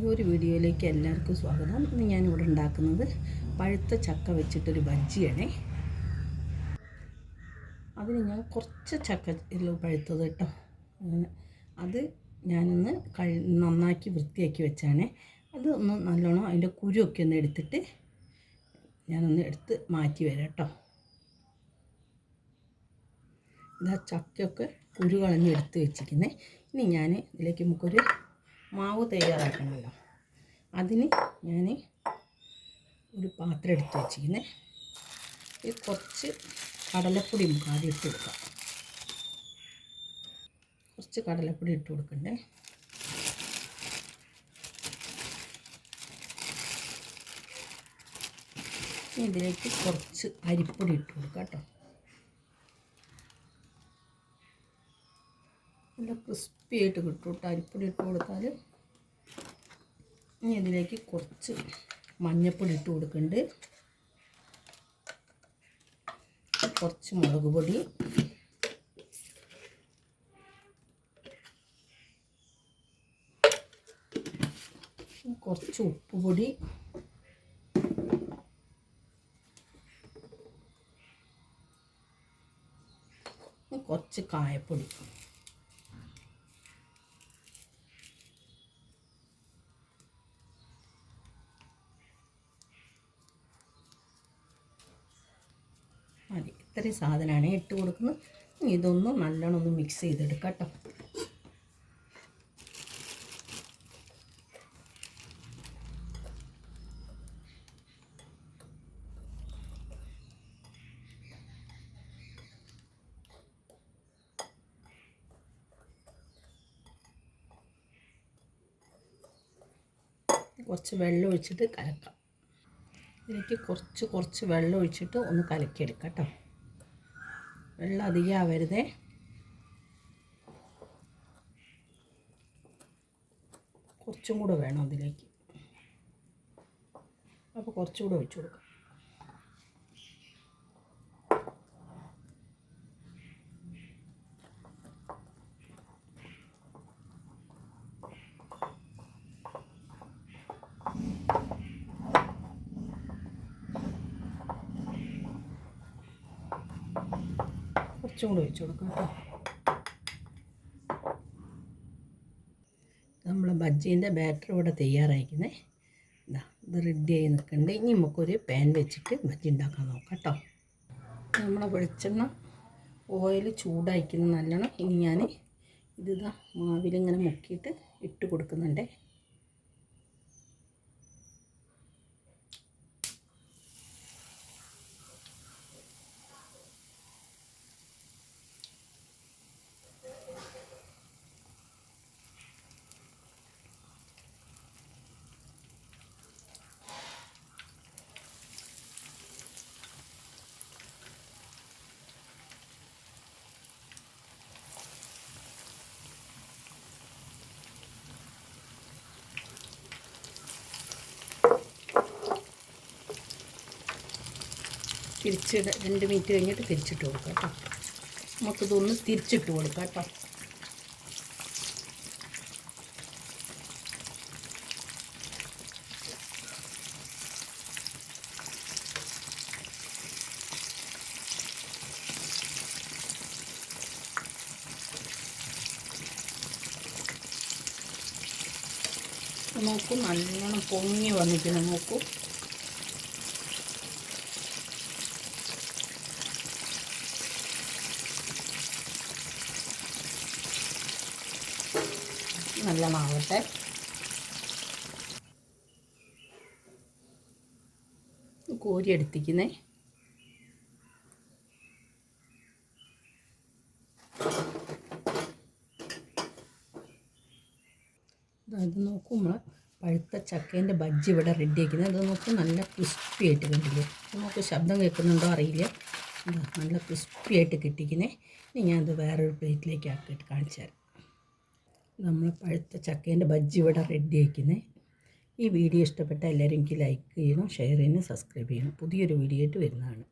പുതിയൊരു വീഡിയോയിലേക്ക് എല്ലാവർക്കും സ്വാഗതം. ഇന്ന് ഞാനിവിടെ ഉണ്ടാക്കുന്നത് പഴുത്ത ചക്ക വെച്ചിട്ടൊരു ബജ്ജിയാണേ. അതിന് ഞാൻ കുറച്ച് ചക്ക പഴുത്തത് കേട്ടോ, അത് ഞാനൊന്ന് നന്നാക്കി വൃത്തിയാക്കി വെച്ചാണേ. അത് ഒന്ന് നല്ലോണം അതിൻ്റെ കുരുവൊക്കെ ഒന്ന് എടുത്തിട്ട് ഞാനൊന്ന് എടുത്ത് മാറ്റി വരാം കേട്ടോ. ഇതാ ചക്കയൊക്കെ കുരു കളഞ്ഞ് എടുത്ത് വെച്ചിരിക്കുന്നത്. ഇനി ഞാൻ ഇതിലേക്ക് നമുക്കൊരു മാവ് തയ്യാറാക്കണമല്ലോ. അതിന് ഞാൻ ഒരു പാത്രം എടുത്ത് വെച്ചിരിക്കുന്നത്. ഈ കുറച്ച് കടലപ്പൊടി നമുക്ക് ആദ്യം ഇട്ട് കൊടുക്കാം. കുറച്ച് കടലപ്പൊടി ഇട്ട് കൊടുക്കണ്ടേ. ഇതിലേക്ക് കുറച്ച് അരിപ്പൊടി ഇട്ട് കൊടുക്കാം കേട്ടോ. നല്ല ക്രിസ്പി ആയിട്ട് കിട്ടും കേട്ടോ അരിപ്പൊടി ഇട്ട് കൊടുത്താൽ. ഇനി ഇതിലേക്ക് കുറച്ച് മഞ്ഞൾപ്പൊടി ഇട്ട് കൊടുക്കുന്നുണ്ട്, കുറച്ച് മുളക് പൊടി, കുറച്ച് ഉപ്പ് പൊടി, കുറച്ച് കായപ്പൊടി. മതി, ഇത്രയും സാധനമാണ് ഇട്ട് കൊടുക്കുന്നത്. ഇതൊന്നും നല്ലോണം ഒന്ന് മിക്സ് ചെയ്തെടുക്കാം കേട്ടോ. കുറച്ച് വെള്ളം ഒഴിച്ചിട്ട് കലക്കാം. ഇതിലേക്ക് കുറച്ച് വെള്ളം ഒഴിച്ചിട്ട് ഒന്ന് കലക്കിയെടുക്കാം കേട്ടോ. വെള്ളം അധികം ആവരുതേ. കുറച്ചും കൂടെ വേണം അതിലേക്ക്. അപ്പോൾ കുറച്ചുകൂടെ ഒഴിച്ചു കൊടുക്കാം. കുറച്ചും കൂടെ ഒഴിച്ചു കൊടുക്കാം കേട്ടോ. നമ്മൾ ബജ്ജീൻ്റെ ബാറ്റർ ഇവിടെ തയ്യാറായിരിക്കുന്നത്. ഇതാ ഇത് റെഡിയായി നിൽക്കുന്നുണ്ട്. ഇനി നമുക്കൊരു പാൻ വെച്ചിട്ട് ബജ്ജി ഉണ്ടാക്കാൻ നോക്കാം കേട്ടോ. നമ്മളെ വെളിച്ചെണ്ണ ഓയിൽ ചൂടായിരിക്കുന്നത് നല്ലോണം. ഇനി ഞാൻ ഇതാ മാവിലിങ്ങനെ മുക്കിയിട്ട് ഇട്ട് കൊടുക്കുന്നുണ്ട്. തിരിച്ചിട്ട് 2 മിനിറ്റ് കഴിഞ്ഞിട്ട് തിരിച്ചിട്ട് കൊടുക്കാം കേട്ടോ. നമുക്കിതൊന്ന് തിരിച്ചിട്ട് കൊടുക്കാം കേട്ടോ. നോക്കൂ, നല്ലോണം പൊങ്ങി വന്നിട്ട് നോക്കൂ. നല്ലോണം ആവട്ടെ. കോരി എടുത്തിക്കുന്നേ. അത് നോക്കൂ, നമ്മൾ പഴുത്ത ചക്കേൻ്റെ ബജ്ജി ഇവിടെ റെഡി ആക്കുന്നത്. അത് നോക്കൂ, നല്ല ക്രിസ്പി ആയിട്ട് കണ്ടില്ലേ. നമുക്ക് ശബ്ദം കേൾക്കുന്നുണ്ടോ അറിയില്ല. നല്ല ക്രിസ്പി ആയിട്ട് കിട്ടിക്കുന്നേ. ഇനി ഞാനത് വേറൊരു പ്ലേറ്റിലേക്ക് ആക്കിയിട്ട് കാണിച്ചു തരാം. നമ്മൾ പഴുത്ത ചക്കേൻ്റെ ബജ്ജി ഇവിടെ റെഡി ആക്കുന്നത്. ഈ വീഡിയോ ഇഷ്ടപ്പെട്ട എല്ലാവരും എനിക്ക് ലൈക്ക് ചെയ്യണം, ഷെയർ ചെയ്യണം, സബ്സ്ക്രൈബ് ചെയ്യണം. പുതിയൊരു വീഡിയോ ആയിട്ട് വരുന്നതാണ്.